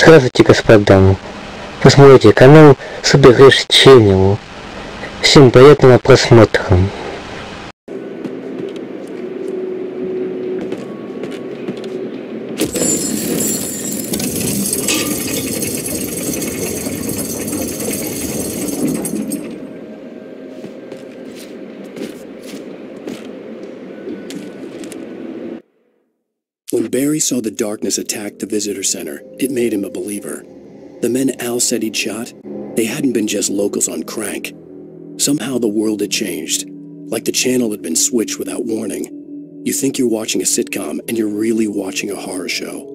Здравствуйте, господа. Вы смотрите канал События. Всем приятного просмотра. When Barry saw the darkness attack the visitor center, it made him a believer. The men Al said he'd shot, they hadn't been just locals on crank. Somehow the world had changed, like the channel had been switched without warning. You think you're watching a sitcom, and you're really watching a horror show.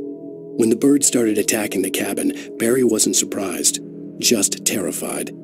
When the birds started attacking the cabin, Barry wasn't surprised, just terrified.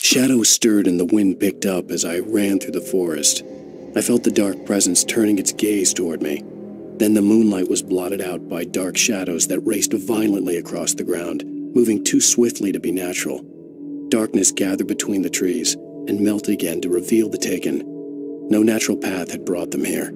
Shadows stirred and the wind picked up as I ran through the forest. I felt the dark presence turning its gaze toward me. Then the moonlight was blotted out by dark shadows that raced violently across the ground, moving too swiftly to be natural. Darkness gathered between the trees and melted again to reveal the taken. No natural path had brought them here.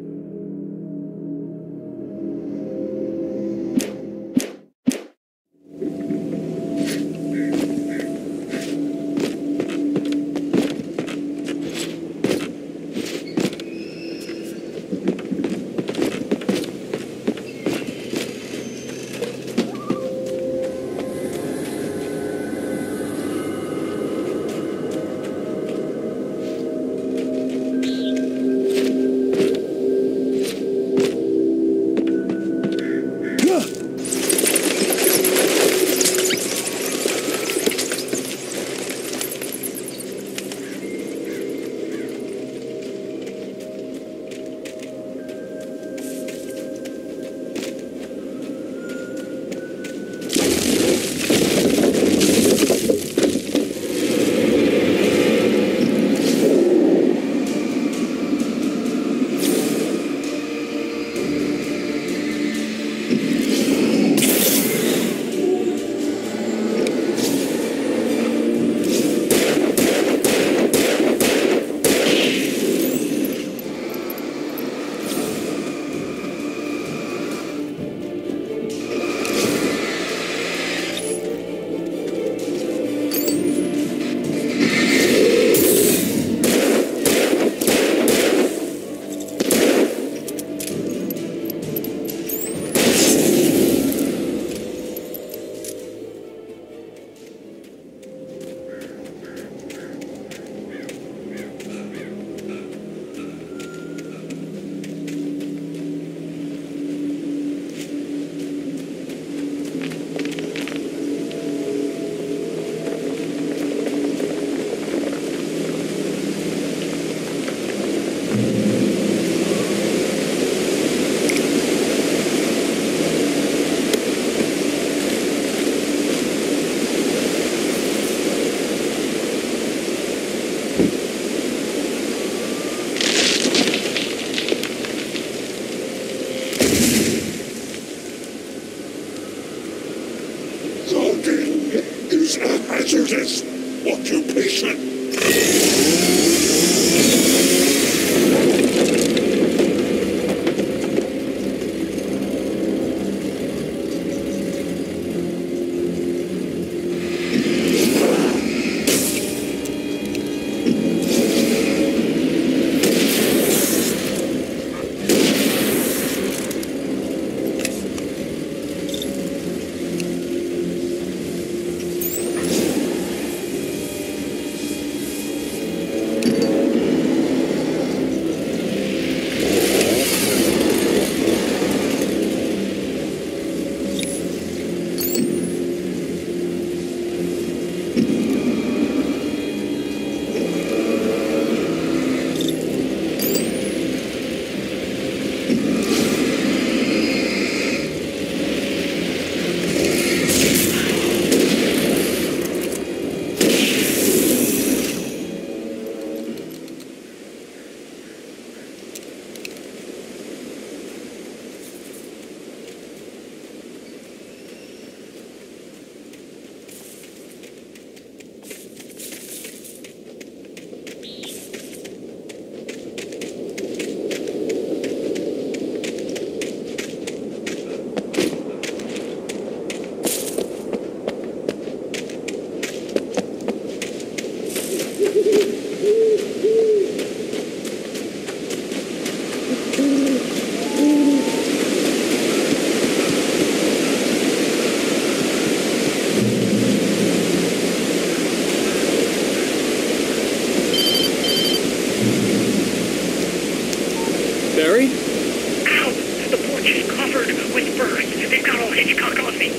Barry? Ow! The porch is covered with furs. They've got all Hitchcock on me.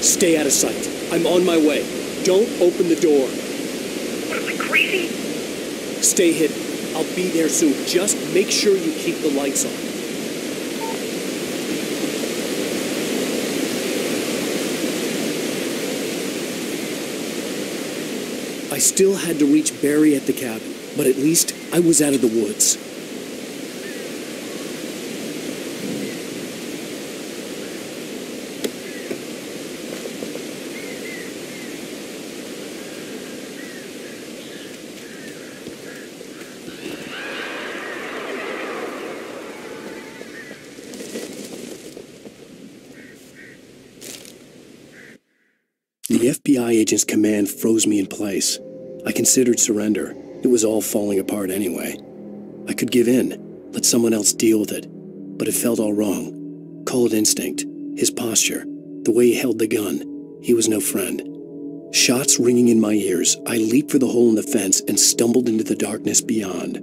Stay out of sight. I'm on my way. Don't open the door. What am I, crazy? Stay hidden. I'll be there soon. Just make sure you keep the lights on. I still had to reach Barry at the cabin, but at least I was out of the woods. The FBI agent's command froze me in place. I considered surrender. It was all falling apart anyway. I could give in, let someone else deal with it. But it felt all wrong. Call it instinct. His posture. The way he held the gun. He was no friend. Shots ringing in my ears, I leaped for the hole in the fence and stumbled into the darkness beyond.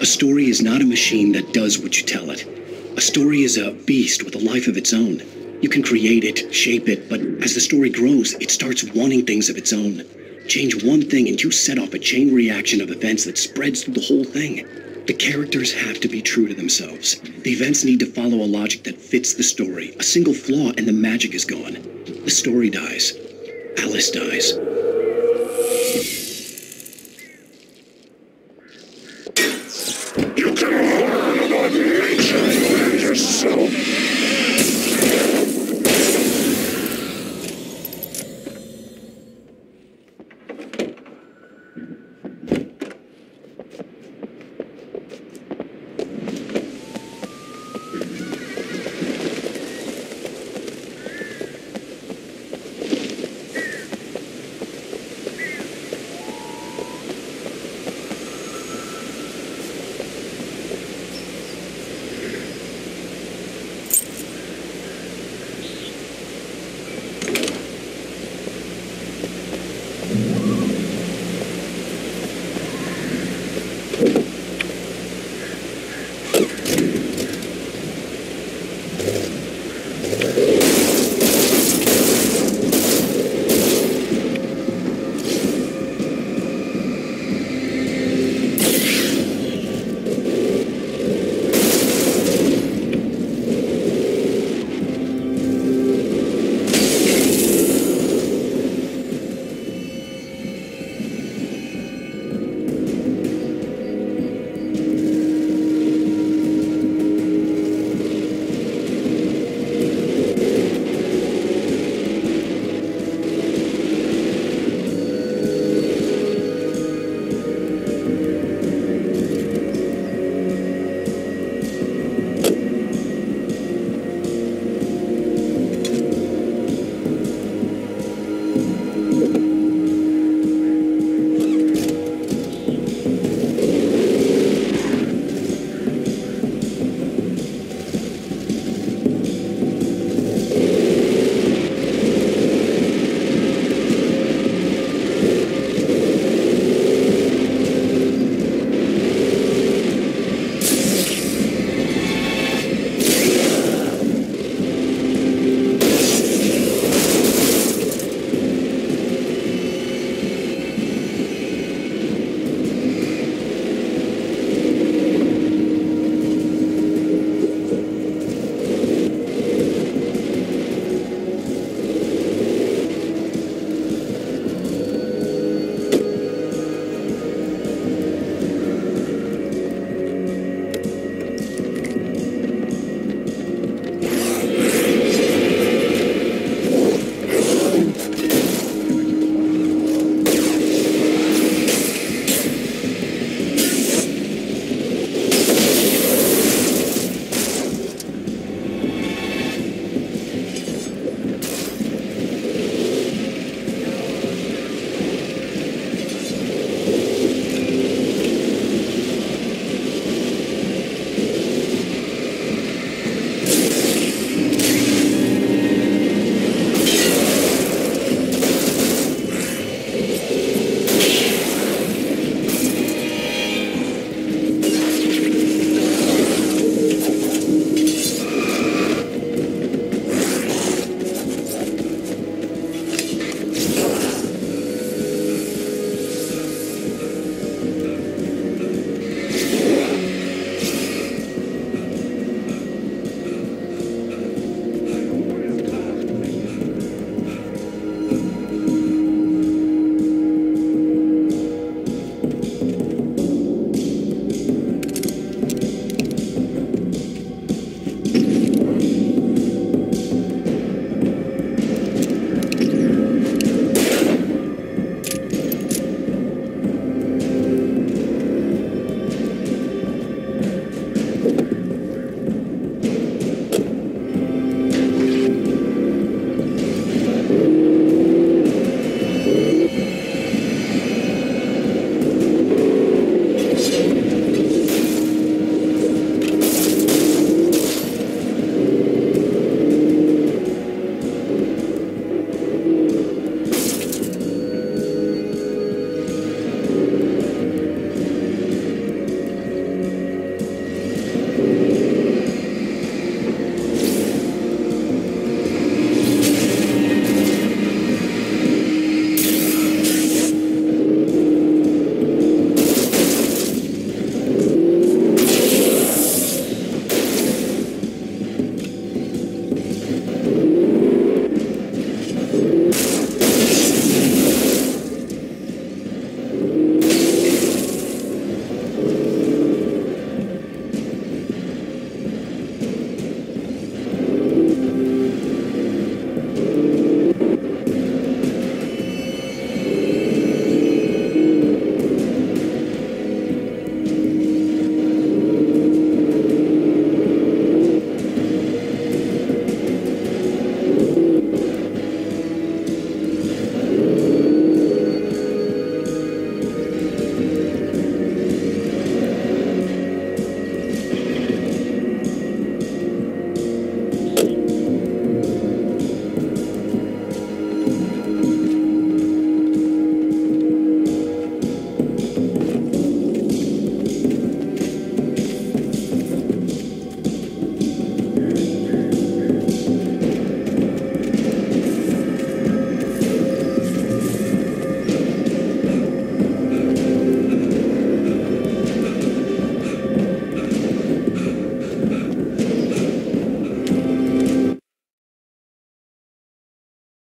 A story is not a machine that does what you tell it. A story is a beast with a life of its own. You can create it, shape it, but as the story grows, it starts wanting things of its own. Change one thing and you set off a chain reaction of events that spreads through the whole thing. The characters have to be true to themselves. The events need to follow a logic that fits the story. A single flaw and the magic is gone. The story dies. Alice dies. You can learn about nature and yourself.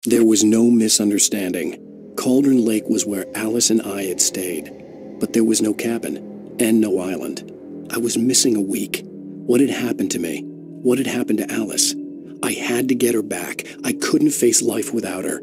There was no misunderstanding. Cauldron Lake was where Alice and I had stayed, but there was no cabin and no island. I was missing a week. What had happened to me? What had happened to Alice? I had to get her back. I couldn't face life without her.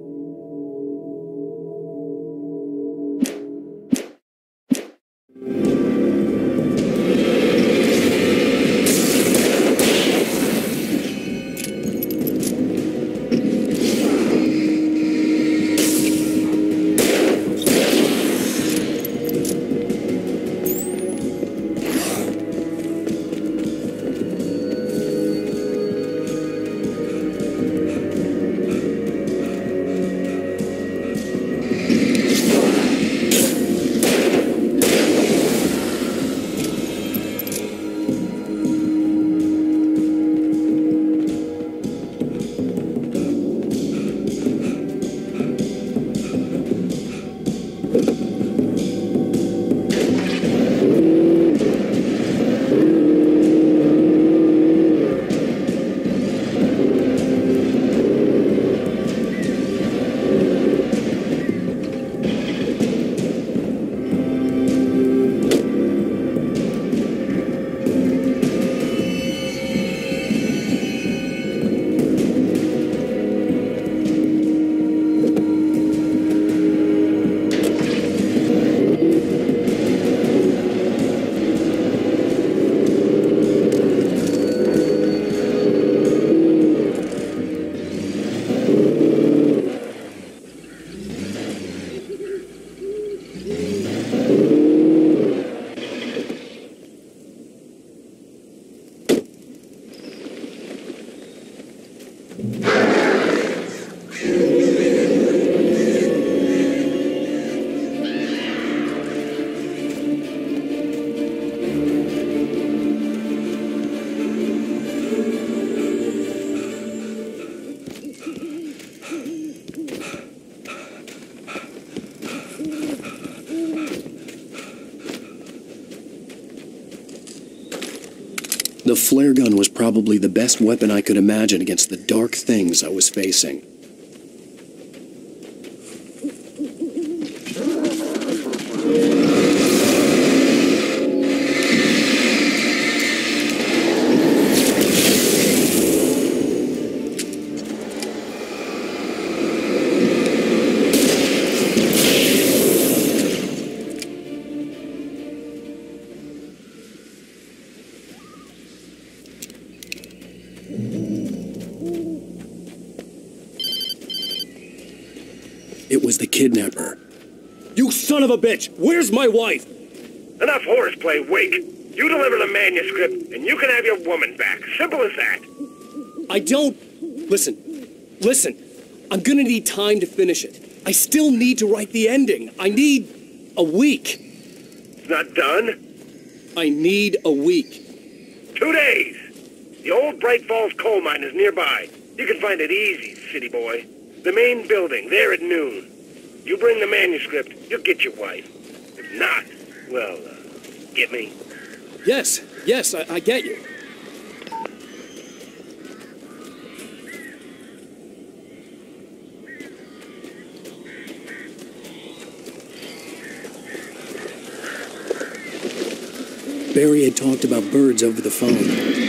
The flare gun was probably the best weapon I could imagine against the dark things I was facing. It was the kidnapper. You son of a bitch! Where's my wife? Enough horseplay, Wake. You deliver the manuscript, and you can have your woman back. Simple as that. I don't... Listen. I'm gonna need time to finish it. I still need to write the ending. I need a week. It's not done. I need a week. 2 days. The old Brайt Folls coal mine is nearby. You can find it easy, city boy. The main building, there at noon. You bring the manuscript, you'll get your wife. If not, well, get me? Yes, I get you. Barry had talked about birds over the phone.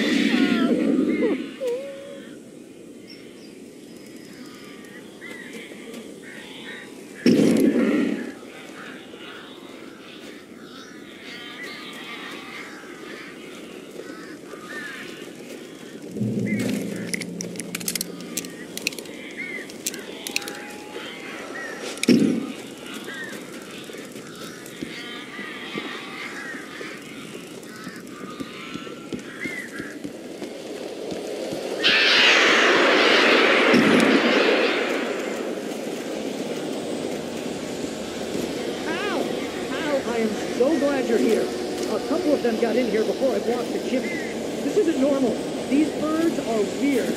Got in here before I blocked the chimney. This isn't normal. These birds are weird.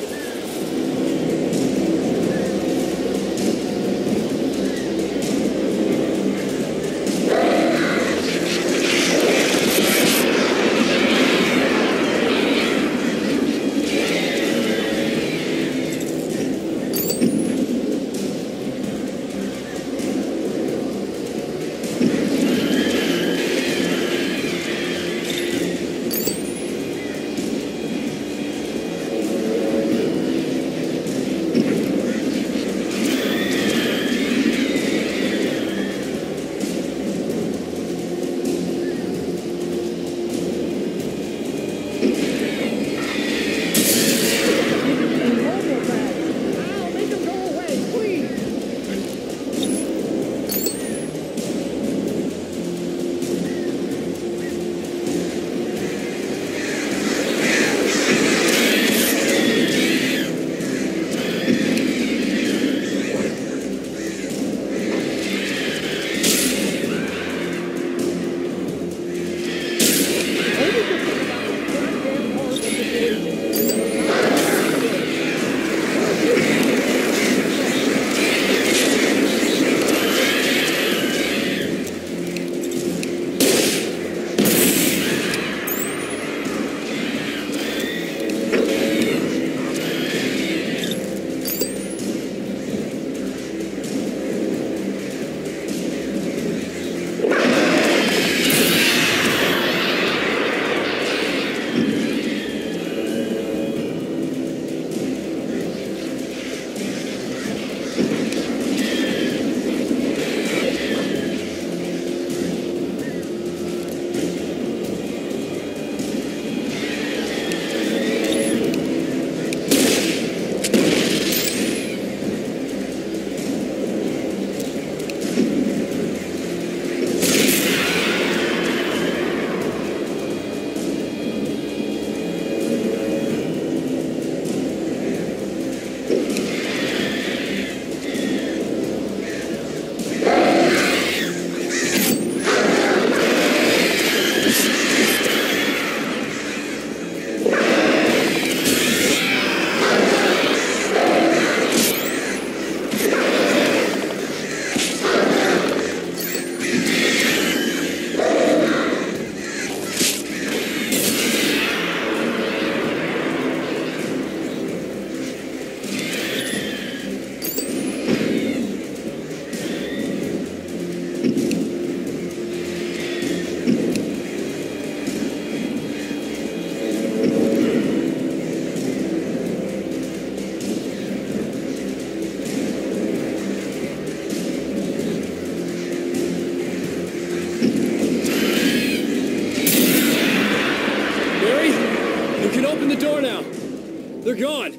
They're gone!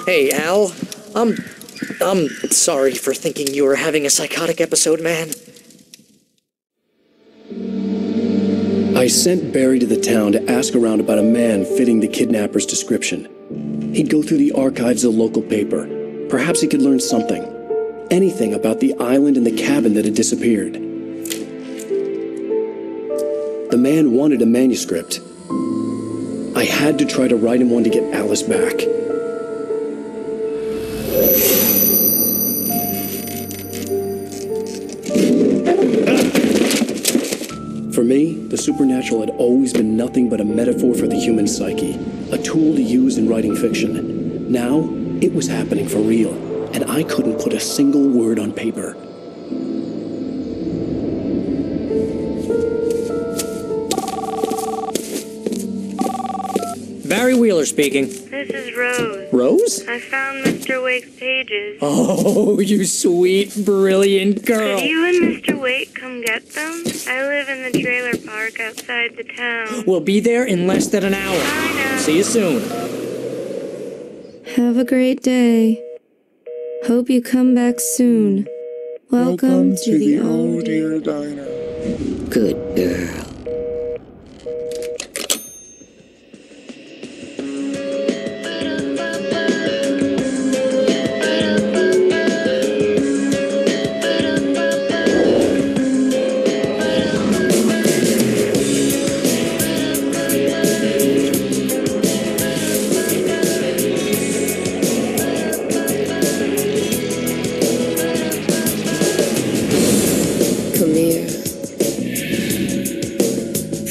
Hey, Al. I'm sorry for thinking you were having a psychotic episode, man. I sent Barry to the town to ask around about a man fitting the kidnapper's description. He'd go through the archives of the local paper. Perhaps he could learn something. Anything about the island and the cabin that had disappeared. The man wanted a manuscript. I had to try to write him one to get Alice back. For me, the supernatural had always been nothing but a metaphor for the human psyche, a tool to use in writing fiction. Now, it was happening for real, and I couldn't put a single word on paper. Barry Wheeler speaking. This is Rose. Rose? I found Mr. Wake's pages. Oh, you sweet, brilliant girl. Could you and Mr. Wake come get them? I live in the trailer park outside the town. We'll be there in less than an hour. I know. See you soon. Have a great day. Hope you come back soon. Welcome to the Oh Dear Diner. Good girl.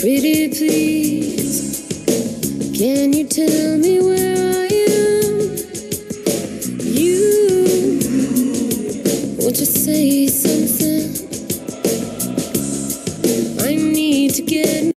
Pretty please, can you tell me where I am? You, won't you say something? I need to get...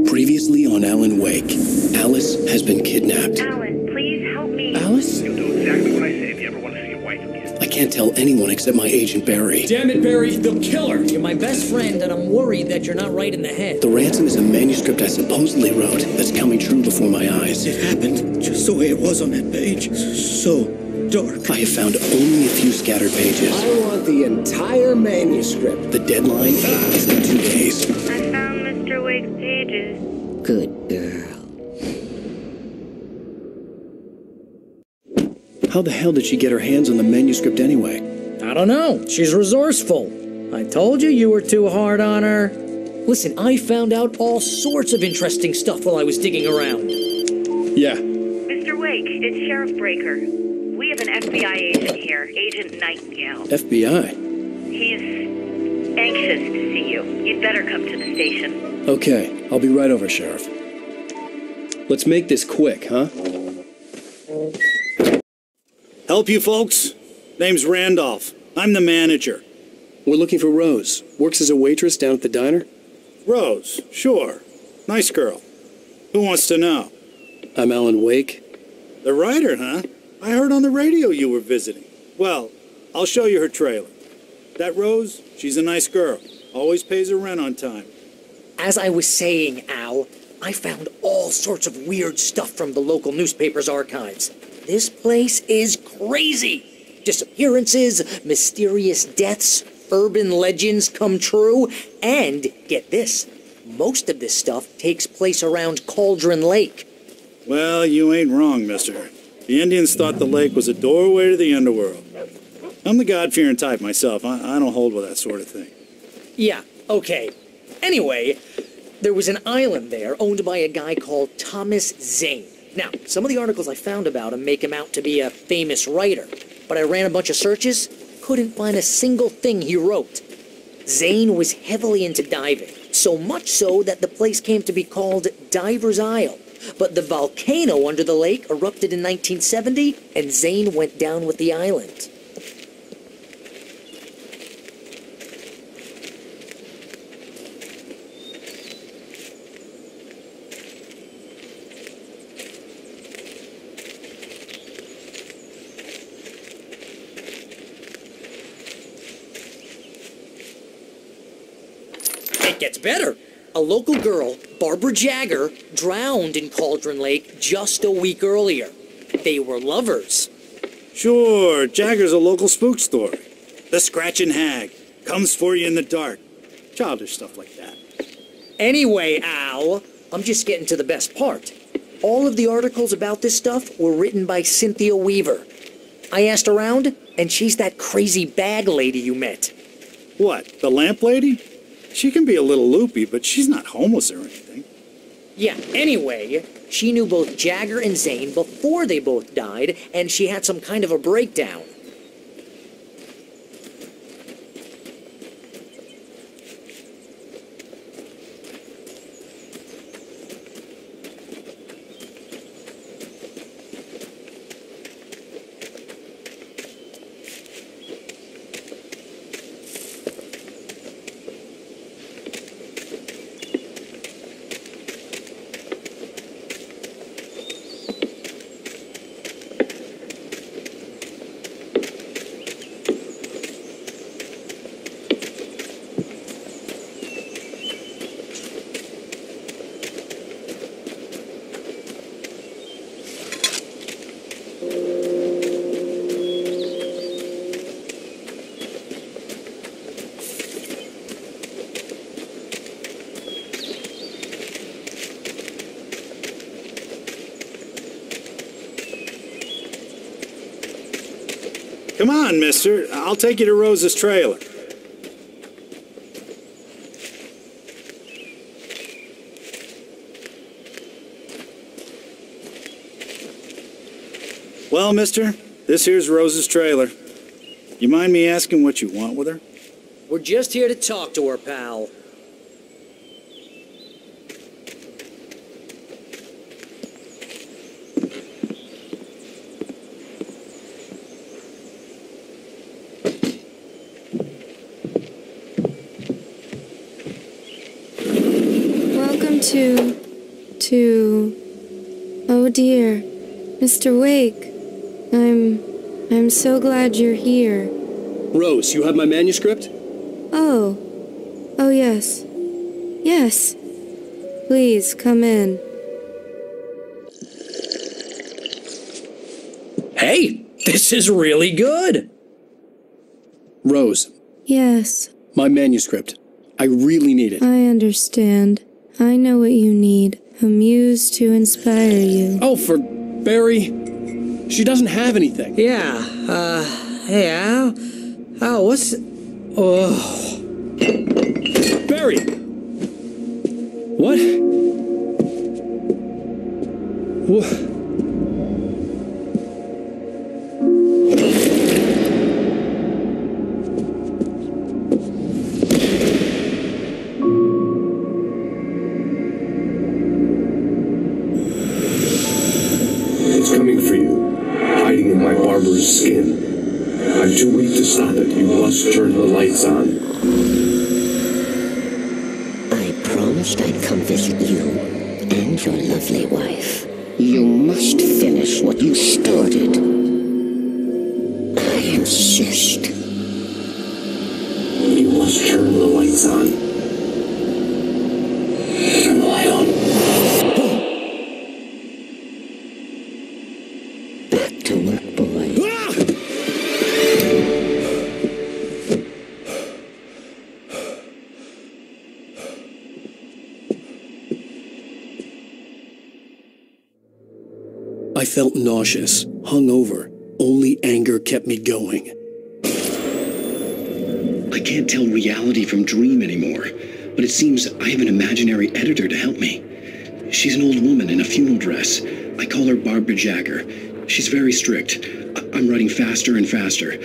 Previously on Alan Wake, Alice has been kidnapped. Alan, please help me. Alice? You'll do exactly what I say if you ever want to see your wife again. I can't tell anyone except my agent Barry. Damn it, Barry, they'll kill her! You're my best friend, and I'm worried that you're not right in the head. The ransom is a manuscript I supposedly wrote that's coming true before my eyes. It happened just the way it was on that page. So dark. I have found only a few scattered pages. I want the entire manuscript. The deadline is in 2 days. I found Mr. Wake's pages. Good girl. How the hell did she get her hands on the manuscript anyway? I don't know. She's resourceful. I told you were too hard on her. Listen, I found out all sorts of interesting stuff while I was digging around. Yeah. Mr. Wake, it's Sheriff Breaker. We have an FBI agent here, Agent Nightingale. FBI? He's anxious to see you. You'd better come to the station. Okay, I'll be right over, Sheriff. Let's make this quick, huh? Help you folks? Name's Randolph. I'm the manager. We're looking for Rose. Works as a waitress down at the diner. Rose, sure. Nice girl. Who wants to know? I'm Alan Wake. The writer, huh? I heard on the radio you were visiting. Well, I'll show you her trailer. That Rose, she's a nice girl. Always pays her rent on time. As I was saying, Al, I found all sorts of weird stuff from the local newspaper's archives. This place is crazy. Disappearances, mysterious deaths, urban legends come true, and, get this, most of this stuff takes place around Cauldron Lake. Well, you ain't wrong, mister. The Indians thought the lake was a doorway to the underworld. I'm the God-fearing type myself. I don't hold with that sort of thing. Yeah, okay. Anyway, there was an island there owned by a guy called Thomas Zane. Now, some of the articles I found about him make him out to be a famous writer, but I ran a bunch of searches, couldn't find a single thing he wrote. Zane was heavily into diving, so much so that the place came to be called Diver's Isle. But the volcano under the lake erupted in 1970, and Zane went down with the island. It gets better. A local girl, Barbara Jagger, drowned in Cauldron Lake just a week earlier. They were lovers. Sure, Jagger's a local spook story. The Scratching Hag comes for you in the dark. Childish stuff like that. Anyway, Al, I'm just getting to the best part. All of the articles about this stuff were written by Cynthia Weaver. I asked around, and she's that crazy bag lady you met. What, the lamp lady? She can be a little loopy, but she's not homeless or anything. Yeah, anyway, she knew both Jagger and Zane before they both died, and she had some kind of a breakdown. Come on, mister. I'll take you to Rose's trailer. Well, mister, this here's Rose's trailer. You mind me asking what you want with her? We're just here to talk to her, pal. Oh dear, Mr. Wake, I'm so glad you're here. Rose, you have my manuscript? Oh yes. Yes. Please, come in. Hey, this is really good! Rose. Yes. My manuscript. I really need it. I understand. I know what you need. A muse to inspire you. Oh, for Barry. She doesn't have anything. Yeah, hey, Al? Al, what's... Oh... Barry! What? What? Skin. I'm too weak to stop it. You must turn the lights on. I promised I'd come visit you and your lovely wife. You must finish what you started. I insist. You must turn the lights on. Turn the light on. Back to work, boy. I felt nauseous, hungover. Only anger kept me going. can't tell reality from dream anymore, but it seems I have an imaginary editor to help me. She's an old woman in a funeral dress. I call her Barbara Jagger. She's very strict. I'm writing faster and faster.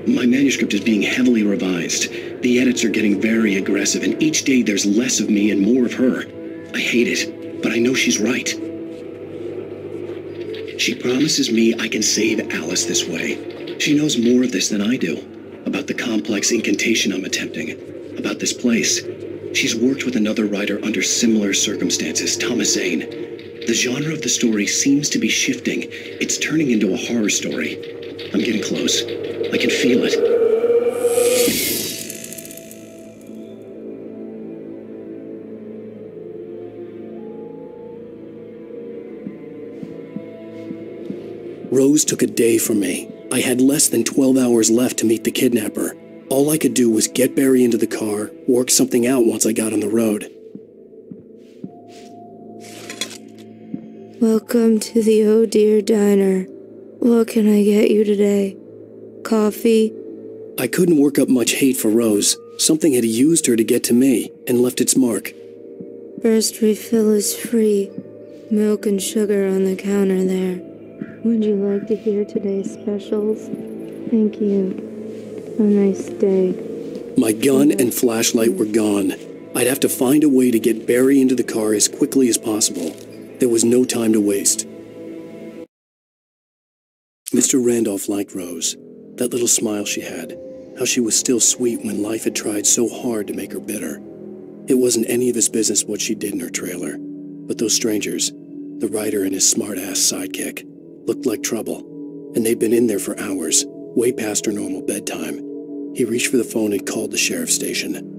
My manuscript is being heavily revised. The edits are getting very aggressive, and each day there's less of me and more of her. I hate it, but I know she's right. She promises me I can save Alice this way. She knows more of this than I do, about the complex incantation I'm attempting, about this place. She's worked with another writer under similar circumstances, Thomas Zane. The genre of the story seems to be shifting. It's turning into a horror story. I'm getting close. I can feel it. Rose took a day from me. I had less than 12 hours left to meet the kidnapper. All I could do was get Barry into the car, work something out once I got on the road. Welcome to the Oh Dear Diner. What can I get you today? Coffee? I couldn't work up much hate for Rose. Something had used her to get to me and left its mark. First refill is free. Milk and sugar on the counter there. Would you like to hear today's specials? Thank you. A nice day. My gun and flashlight were gone. I'd have to find a way to get Barry into the car as quickly as possible. There was no time to waste. Mr. Randolph liked Rose. That little smile she had. How she was still sweet when life had tried so hard to make her bitter. It wasn't any of his business what she did in her trailer. But those strangers, the writer and his smart-ass sidekick, looked like trouble. And they'd been in there for hours, way past her normal bedtime. He reached for the phone and called the sheriff's station.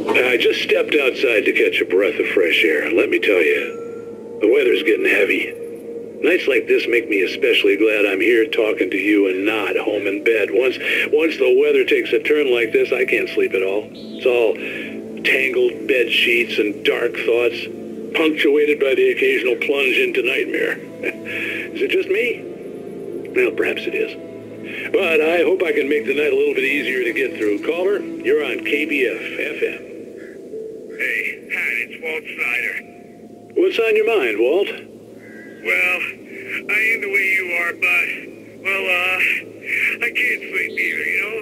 I just stepped outside to catch a breath of fresh air. Let me tell you, the weather's getting heavy. Nights like this make me especially glad I'm here talking to you and not home in bed. Once the weather takes a turn like this, I can't sleep at all. It's all tangled bed sheets and dark thoughts, punctuated by the occasional plunge into nightmare. Is it just me? Well, perhaps it is. But I hope I can make the night a little bit easier to get through. Caller, you're on KBF-FM. Hey, Pat, it's Walt Snyder. What's on your mind, Walt? Well, I am the way you are, but, well, I can't sleep either, you know?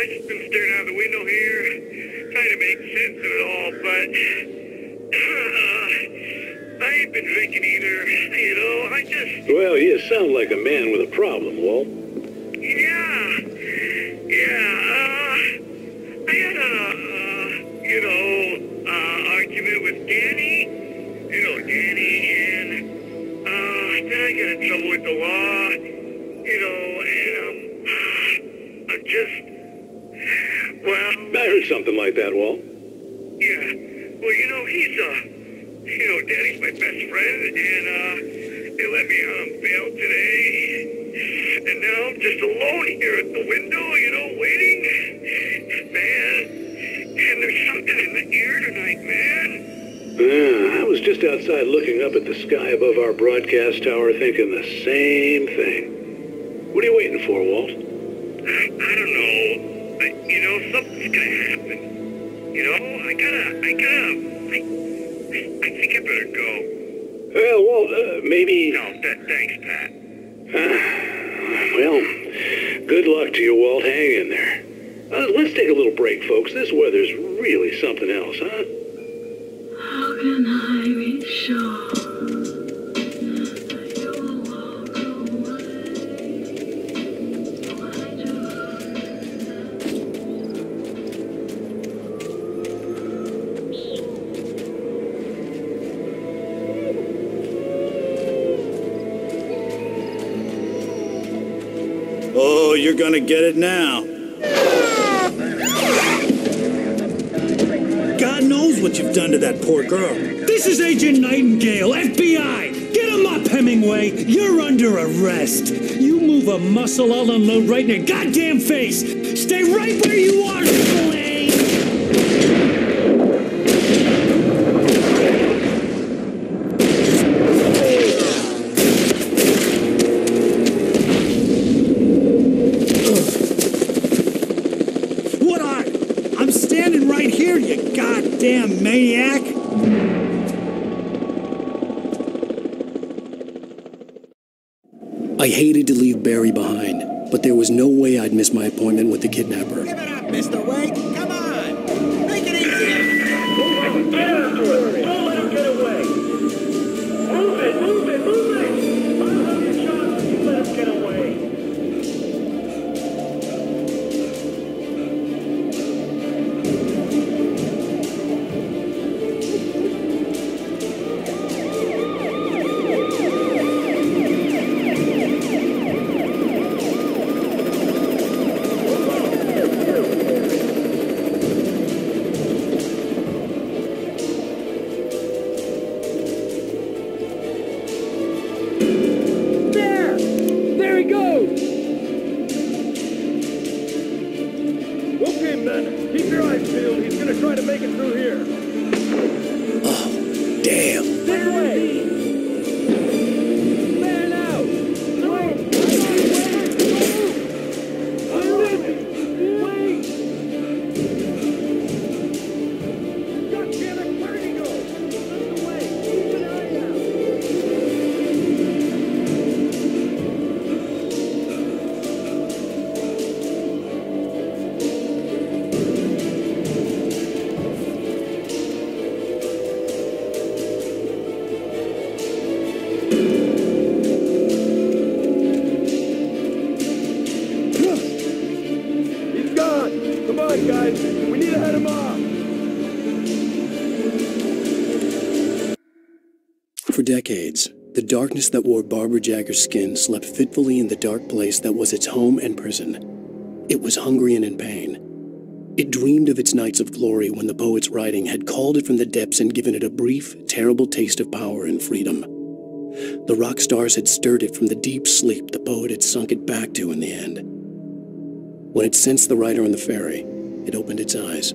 I just been staring out the window here, trying to make sense of it all, but, I ain't been drinking either, you know? I just... Well, you sound like a man with a problem, Walt. I had a, argument with Danny. You know Danny, and, then I got in trouble with the law, you know, and, I'm just, well... I heard something like that, Walt. Yeah, well, you know, he's, you know, Danny's my best friend, and, they let me on bail today. And now I'm just alone here at the window, you know, waiting. Man, and there's something in the air tonight, man. I was just outside looking up at the sky above our broadcast tower thinking the same thing. What are you waiting for, Walt? I don't know. You know, something's gonna happen. You know, I think I better go. Well, Walt, maybe... No, thanks, Pat. Well, good luck to you, Walt. Hang in there. Let's take a little break, folks. This weather's really something else, huh? How can I be sure that you will walk Oh, you're gonna get it now. God knows what you've done to that poor girl. This is Agent Nightingale, FBI! Get him up, Hemingway! You're under arrest! You move a muscle, I'll unload right in your goddamn face! Stay right where you are, Blaine! What are you? I'm standing right here, you goddamn maniac! I hated to leave Barry behind, but there was no way I'd miss my appointment with the kidnapper. Give it up, Mr. Wake! Come on! Make it easy! Get after it! Don't let him get away! Move it! Move it! Move it! I'll have your shot if you let him get away! For decades, the darkness that wore Barbara Jagger's skin slept fitfully in the dark place that was its home and prison. It was hungry and in pain. It dreamed of its nights of glory when the poet's writing had called it from the depths and given it a brief, terrible taste of power and freedom. The rock stars had stirred it from the deep sleep the poet had sunk it back to in the end. When it sensed the writer on the ferry, it opened its eyes.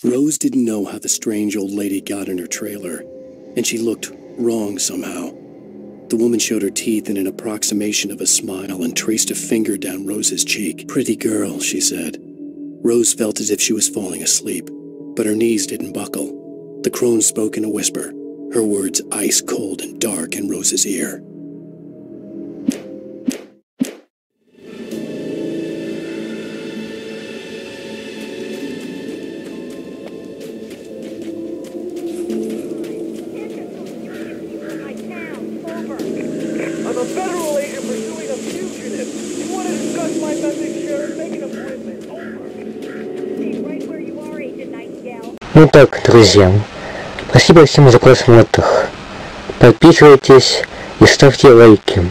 Rose didn't know how the strange old lady got in her trailer, and she looked wrong somehow. The woman showed her teeth in an approximation of a smile and traced a finger down Rose's cheek. "Pretty girl," she said. Rose felt as if she was falling asleep, but her knees didn't buckle. The crone spoke in a whisper, her words ice cold and dark in Rose's ear. Ну так, друзья, спасибо всем за просмотр. Подписывайтесь и ставьте лайки.